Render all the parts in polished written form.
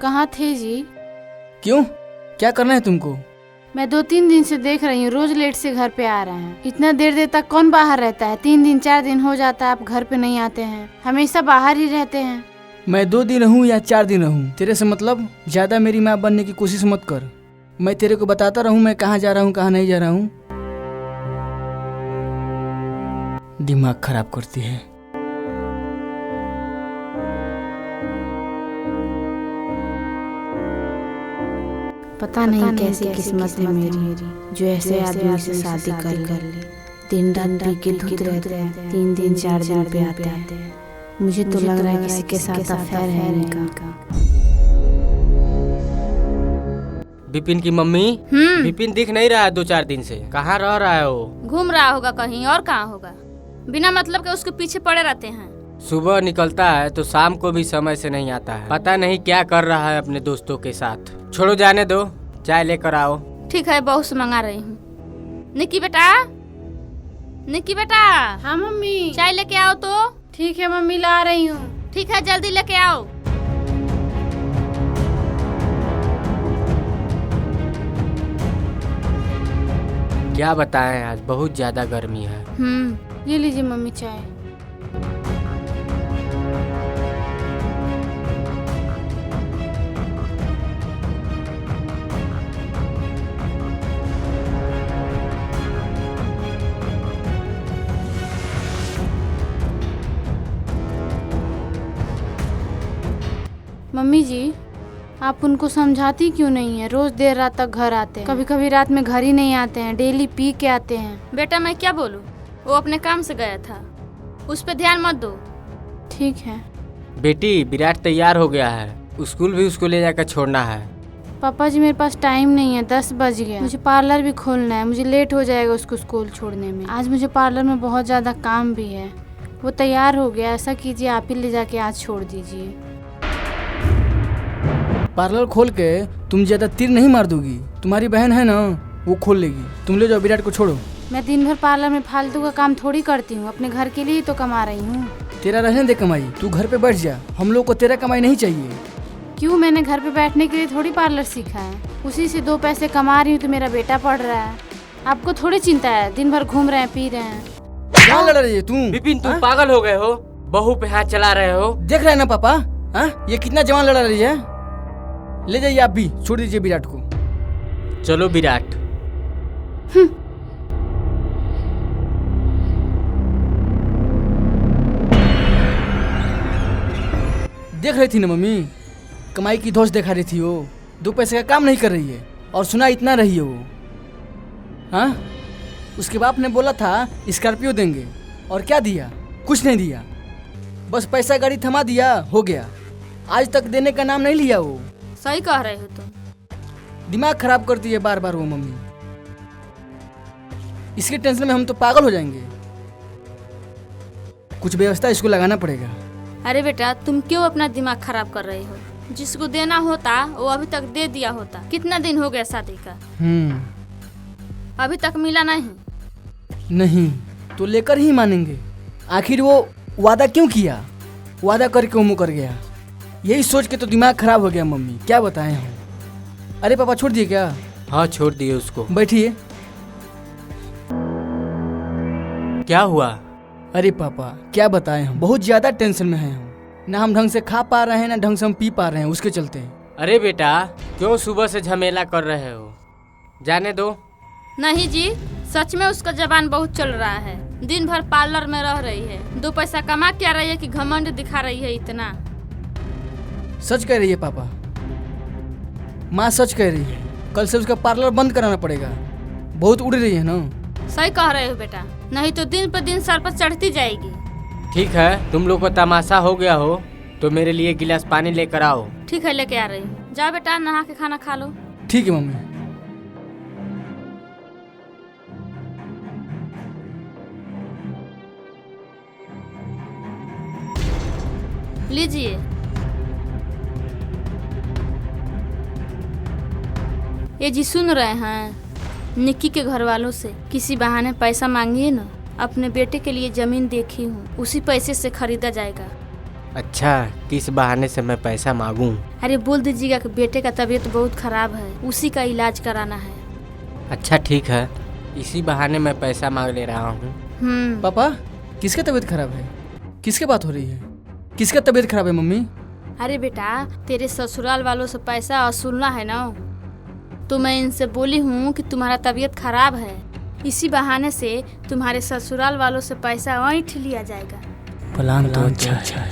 कहाँ थे जी? क्यों, क्या करना है तुमको? मैं 2-3 दिन से देख रही हूँ, रोज लेट से घर पे आ रहे हैं। इतना देर तक कौन बाहर रहता है? 3 दिन 4 दिन हो जाता है आप घर पे नहीं आते हैं, हमेशा बाहर ही रहते हैं। मैं 2 दिन रहूं या 4 दिन रहूं, तेरे से मतलब। ज्यादा मेरी माँ बनने की कोशिश मत कर। मैं तेरे को बताता रहूं मैं कहाँ जा रहा हूँ कहाँ नहीं जा रहा हूँ। दिमाग खराब करती है। पता नहीं कैसी किस्मत है मेरी जो ऐसे आदमी से शादी कर ले। दिन रात पी के धुत रहते हैं, 3 दिन 4 दिन पे आते हैं। मुझे तो लग रहा है किसी के साथ अफेयर है इनका। विपिन की मम्मी। विपिन दिख नहीं रहा है 2-4 दिन से, कहाँ रह रहा है वो? घूम रहा होगा कहीं और, कहाँ होगा? बिना मतलब के उसके पीछे पड़े रहते हैं। सुबह निकलता है तो शाम को भी समय से नहीं आता है। पता नहीं क्या कर रहा है अपने दोस्तों के साथ। छोड़ो, जाने दो, चाय लेकर आओ। ठीक है, बहू से मंगा रही हूँ। निक्की बेटा, निक्की बेटा। हाँ मम्मी। चाय लेके आओ तो। ठीक है मम्मी, ला रही हूँ। ठीक है, जल्दी लेके आओ। क्या बताएं, आज बहुत ज्यादा गर्मी है। ये लीजिए मम्मी चाय। मम्मी जी, आप उनको समझाती क्यों नहीं है? रोज देर रात तक घर आते हैं, कभी कभी रात में घर ही नहीं आते हैं, डेली पी के आते हैं। बेटा मैं क्या बोलूं, वो अपने काम से गया था, उस पे ध्यान मत दो। ठीक है। बेटी, विराट तैयार हो गया है, स्कूल भी उसको ले जाकर छोड़ना है। पापा जी मेरे पास टाइम नहीं है, 10 बज गया। मुझे पार्लर भी खोलना है, मुझे लेट हो जाएगा उसको स्कूल छोड़ने में। आज मुझे पार्लर में बहुत ज्यादा काम भी है। वो तैयार हो गया, ऐसा कीजिए आप ही ले जाके आज छोड़ दीजिए। पार्लर खोल के तुम ज्यादा तीर नहीं मार दोगी। तुम्हारी बहन है ना, वो खोल लेगी। तुम ले जाओ, विराट को छोड़ो। मैं दिन भर पार्लर में फालतू का काम थोड़ी करती हूँ, अपने घर के लिए तो कमा रही हूँ। तेरा रहने दे कमाई, तू घर पे बैठ जा। हम लोग को तेरा कमाई नहीं चाहिए। क्यों, मैंने घर पे बैठने के लिए थोड़ी पार्लर सीखा है, उसी से 2 पैसे कमा रही हूँ। तो मेरा बेटा पढ़ रहा है, आपको थोड़ी चिंता है? दिन भर घूम रहे हैं, पी रहे हैं। क्या लड़ रही है तू? विपिन, तुम पागल हो गए हो? बहू पे हाथ चला रहे हो? देख रहे हैं ना पापा, हाँ ये कितना जवान लड़ा रही है। ले जाइए आप भी, छोड़ दीजिए विराट को। चलो विराट। देख रही थी ना मम्मी, कमाई की धौंस दिखा रही थी वो। 2 पैसे का काम नहीं कर रही है और सुना इतना रही है वो। हाँ, उसके बाप ने बोला था स्कॉर्पियो देंगे, और क्या दिया? कुछ नहीं दिया, बस पैसा गाड़ी थमा दिया, हो गया। आज तक देने का नाम नहीं लिया वो। सही कह रहे हो तुम। दिमाग खराब करती है बार बार वो मम्मी। इसके टेंशन में हम तो पागल हो जाएंगे। कुछ व्यवस्था इसको लगाना पड़ेगा। अरे बेटा, तुम क्यों अपना दिमाग खराब कर रहे हो? जिसको देना होता वो अभी तक दे दिया होता। कितना दिन हो गया शादी का, अभी तक मिला नहीं तो लेकर ही मानेंगे। आखिर वो वादा क्यों किया? वादा करके वो मुकर गया। यही सोच के तो दिमाग खराब हो गया मम्मी, क्या बताएं हम। अरे पापा, छोड़ दिए क्या? हाँ, छोड़ दिए उसको। बैठिए। क्या हुआ? अरे पापा, क्या बताएं हम, बहुत ज्यादा टेंशन में हैं हम। ना हम ढंग से खा पा रहे हैं, ना ढंग से हम पी पा रहे हैं, उसके चलते। अरे बेटा, क्यों सुबह से झमेला कर रहे हो? जाने दो। नहीं जी, सच में उसका जबान बहुत चल रहा है। दिन भर पार्लर में रह रही है, 2 पैसा कमा क्या रही है कि घमंड दिखा रही है इतना। सच कह रही है पापा, माँ सच कह रही है। कल से उसका पार्लर बंद कराना पड़ेगा, बहुत उड़ रही है ना। सही कह रहे हो बेटा, नहीं तो दिन पर दिन सर पर चढ़ती जाएगी। ठीक है, तुम लोग को तमाशा हो गया हो तो मेरे लिए गिलास पानी लेकर आओ। ठीक है, लेके आ रही हूँ। जाओ बेटा, नहा के खाना खा लो। ठीक है मम्मी। लीजिए। ये जी सुन रहे हैं, निक्की के घर वालों से किसी बहाने पैसा मांगिए ना। अपने बेटे के लिए जमीन देखी हूँ, उसी पैसे से खरीदा जाएगा। अच्छा, किस बहाने से मैं पैसा मांगूं? अरे बोल दीजिएगा कि बेटे का तबीयत बहुत खराब है, उसी का इलाज कराना है। अच्छा ठीक है, इसी बहाने मैं पैसा मांग ले रहा हूँ। पापा, किसका तबीयत खराब है? किसके बात हो रही है? किसका तबीयत खराब है मम्मी? अरे बेटा, तेरे ससुराल वालों से पैसा वसूलना है ना, तो मैं इनसे बोली हूँ कि तुम्हारा तबीयत खराब है, इसी बहाने से तुम्हारे ससुराल वालों से पैसा ऐंठ लिया जाएगा। प्लान तो अच्छा है,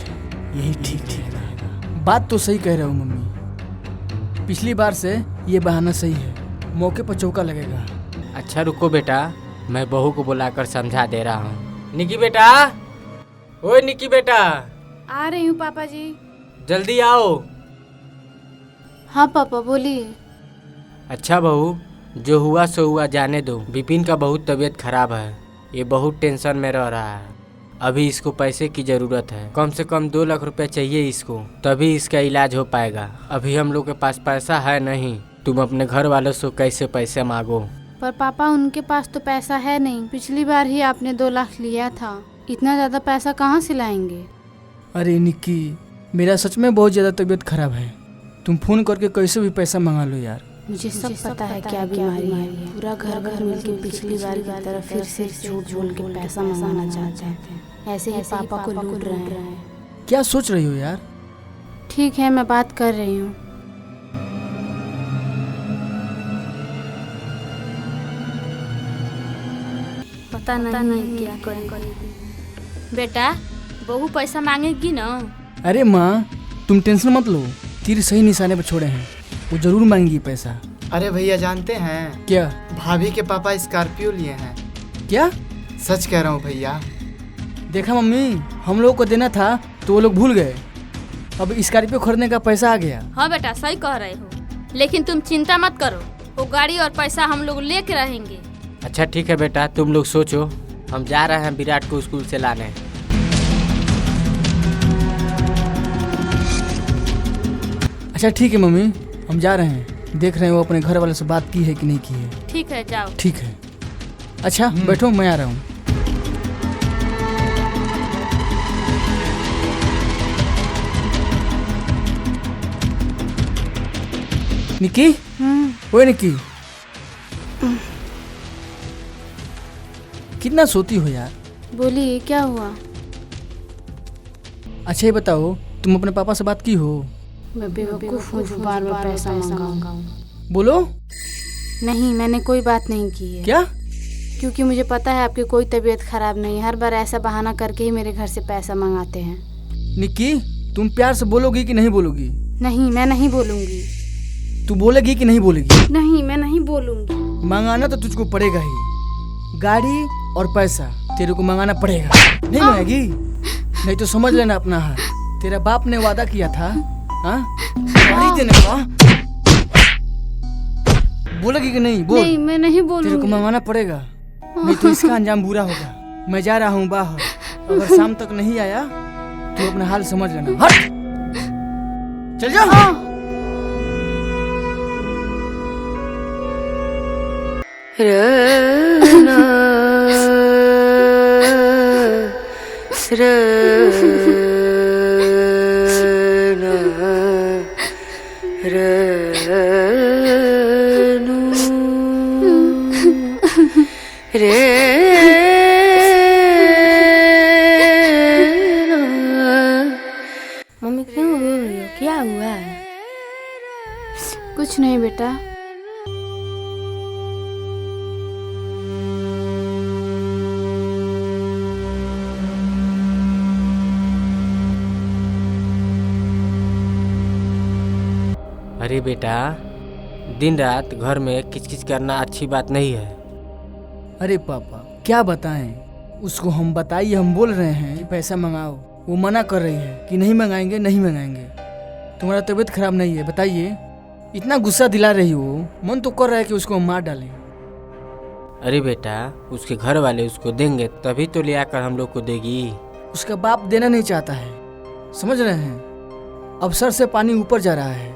यही ठीक रहेगा। बात तो सही कह रहे हो मम्मी, पिछली बार से ये बहाना सही है, मौके पर चौका लगेगा। अच्छा रुको बेटा, मैं बहू को बुलाकर समझा दे रहा हूँ। निकी बेटा, ओए निकी बेटा, आ रही हूँ पापा जी। जल्दी आओ। हाँ पापा बोलिए। अच्छा बहू, जो हुआ सो हुआ, जाने दो। विपिन का बहुत तबीयत खराब है, ये बहुत टेंशन में रह रहा है। अभी इसको पैसे की ज़रूरत है, कम से कम 2 लाख रुपए चाहिए इसको, तभी इसका इलाज हो पाएगा। अभी हम लोग के पास पैसा है नहीं, तुम अपने घर वालों से कैसे पैसे मांगो? पर पापा उनके पास तो पैसा है नहीं, पिछली बार ही आपने 2 लाख लिया था, इतना ज़्यादा पैसा कहाँ से लाएंगे? अरे निक्की, मेरा सच में बहुत ज़्यादा तबीयत खराब है, तुम फोन करके कैसे भी पैसा मंगा लो यार। मुझे सब पता है क्या बीमारी है, पूरा घर मिलके पिछली बार की तरह फिर से झूठ बोल के पैसा मंगाना चाहते हैं, ऐसे ही पापा को लूट रहे हैं। क्या सोच रही हो यार? ठीक है, मैं बात कर रही हूँ। पता नहीं क्या करेंगे। बेटा, बहू पैसा मांगेगी ना? अरे माँ, तुम टेंशन मत लो, तीर सही निशाने पर छोड़े हैं, वो जरूर मांगेगी पैसा। अरे भैया जानते हैं, क्या? भाभी के पापा स्कॉर्पियो लिए हैं। क्या? सच कह रहा हूँ भैया। देखा मम्मी, हम लोग को देना था तो वो लोग भूल गए, अब स्कॉर्पियो खरीदने का पैसा आ गया। हाँ बेटा, सही कह रहे हो, लेकिन तुम चिंता मत करो, वो गाड़ी और पैसा हम लोग लेके रहेंगे। अच्छा ठीक है बेटा, तुम लोग सोचो, हम जा रहे हैं विराट को स्कूल से लाने। अच्छा ठीक है मम्मी, हम जा रहे हैं, देख रहे हैं वो अपने घर वाले से बात की है कि नहीं की है। ठीक है, जाओ। ठीक है। अच्छा बैठो, मैं आ रहा हूँ। निक्की, ओए निक्की, कितना सोती हो यार? बोलिए, क्या हुआ? अच्छा ये बताओ, तुम अपने पापा से बात की हो? मैं बेवकूफ़ हूँ जो बार-बार पैसा मांगाऊं। बोलो। नहीं, मैंने कोई बात नहीं की है। क्या? क्योंकि मुझे पता है आपकी कोई तबीयत खराब नहीं है, हर बार ऐसा बहाना करके ही मेरे घर से पैसा मंगाते हैं। निक्की, तुम प्यार से बोलोगी कि नहीं बोलोगी? नहीं, मैं नहीं बोलूँगी। तू बोलेगी कि नहीं बोलेगी? नहीं, मैं नहीं बोलूँगी। मंगाना तो तुझको पड़ेगा ही, गाड़ी और पैसा तेरे को मंगाना पड़ेगा। नहीं मंगाएगी? नहीं तो समझ लेना अपना हाल, तेरा बाप ने वादा किया था, हाँ, गाड़ी देने का। बोलेगी कि नहीं? बोल। नहीं, मैं नहीं बोलूँगी। तेरे को मंगाना पड़ेगा, नहीं तो इसका अंजाम बुरा होगा। मैं जा रहा हूँ बाहर, अगर शाम तक नहीं आया तो अपना हाल समझ लेना। हट, चल जाओ। मम्मी क्यों रो रही हो? क्या हुआ है? कुछ नहीं बेटा। अरे बेटा, दिन रात घर में किचकिच करना अच्छी बात नहीं है। अरे पापा क्या बताएं उसको, हम बताइए, हम बोल रहे हैं कि पैसा मंगाओ, वो मना कर रही है कि नहीं मंगाएंगे, नहीं मंगाएंगे। तुम्हारा तबीयत खराब नहीं है, बताइए, इतना गुस्सा दिला रही हो, मन तो कर रहा है कि उसको हम मार डालें। अरे बेटा, उसके घर वाले उसको देंगे तभी तो ले आकर हम लोग को देगी। उसका बाप देना नहीं चाहता है, समझ रहे हैं? अब सर से पानी ऊपर जा रहा है,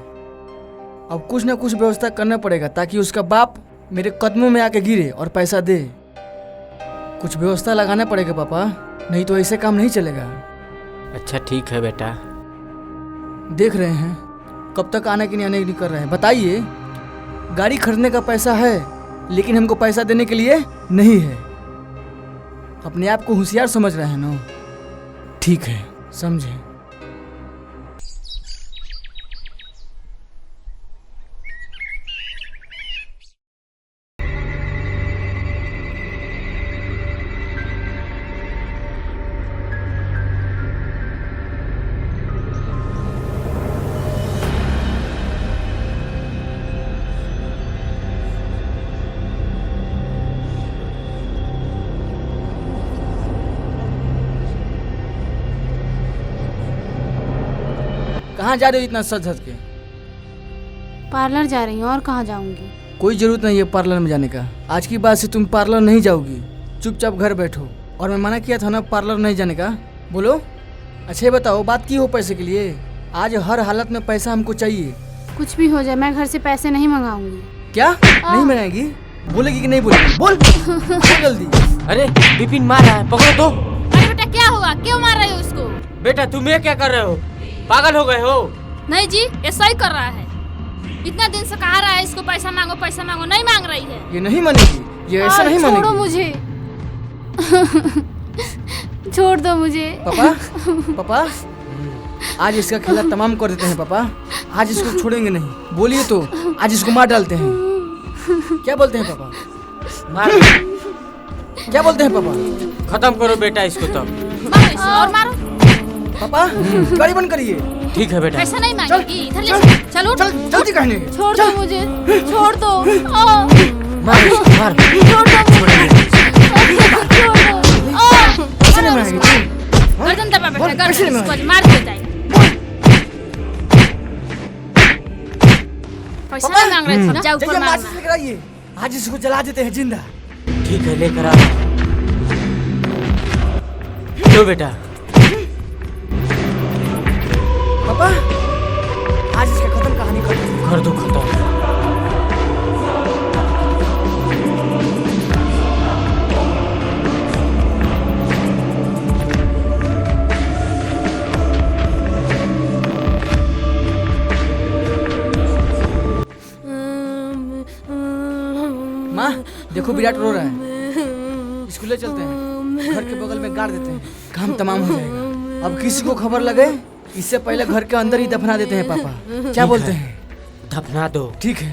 अब कुछ ना कुछ व्यवस्था करना पड़ेगा ताकि उसका बाप मेरे कदमों में आके गिरे और पैसा दे। कुछ व्यवस्था लगाना पड़ेगा पापा, नहीं तो ऐसे काम नहीं चलेगा। अच्छा ठीक है बेटा। देख रहे हैं कब तक आने की नहीं कर रहे हैं। बताइए, गाड़ी खरीदने का पैसा है लेकिन हमको पैसा देने के लिए नहीं है। अपने आप को होशियार समझ रहे हैं ना? ठीक है, समझे। कहाँ जा रहे हो इतना सज धज के? पार्लर जा रही हूँ, और कहाँ जाऊँगी? कोई जरूरत नहीं है पार्लर में जाने का। आज की बात से तुम पार्लर नहीं जाओगी, चुपचाप घर बैठो। और मैं मना किया था ना पार्लर नहीं जाने का। बोलो। अच्छा ये बताओ, बात की हो पैसे के लिए? आज हर हालत में पैसा हमको चाहिए। कुछ भी हो जाए, मैं घर से पैसे नहीं मंगाऊंगी। क्या नहीं मंगाएगी? बोलेगी कि नहीं बोलेगी? बोल जल्दी। अरे विपिन मार रहा है, पकड़ो तो। अरे बेटा क्या हुआ, क्यों मार रहे हो उसको? बेटा तुम ये क्या कर रहे हो? पागल हो गए हो? नहीं जी, ये सही कर रहा है। इतना दिन से कहा रहा है इसको पैसा मांगो, नहीं मांग रही है। ये नहीं मानेगी, ये ऐसा नहीं मानेगी। छोड़ो मुझे। छोड़ दो मुझे। पापा आज इसका खेला तमाम कर देते हैं पापा। आज इसको छोड़ेंगे नहीं। बोलिए तो आज इसको मार डालते हैं। क्या बोलते हैं पापा? मार। क्या बोलते हैं पापा? खत्म करो बेटा इसको तो। मारो इसे और मारो। पापा गाड़ी बंद करिए। ठीक है बेटा। पैसा नहीं मांगेगी, इधर ले चलो। चल जल्दी कहने। छोड़ दो मुझे, छोड़ दो। मार मार। छोड़ दो मुझे। पैसे नहीं मांगेगी। गर्दन दबा बेटा, पैसे नहीं गर्दन मांगेगी। इसको मार देता है। पैसा नहीं मांग रहे थे ना, जाओ ऊपर चलिए मारना। माचिस लेकर आइए। आज इसको जला देते हैं जिंदा। ठीक है लेकर आ। लो बेटा। पापा आज इसका खत्म कहानी कर दो खत्म। माँ देखो विराट रो रहा है। स्कूल चलते हैं, घर के बगल में गाड़ देते हैं, काम तमाम हो जाएगा। अब किसी को खबर लगे इससे पहले घर के अंदर ही दफना देते हैं पापा। क्या बोलते हैं? दफना दो। ठीक है।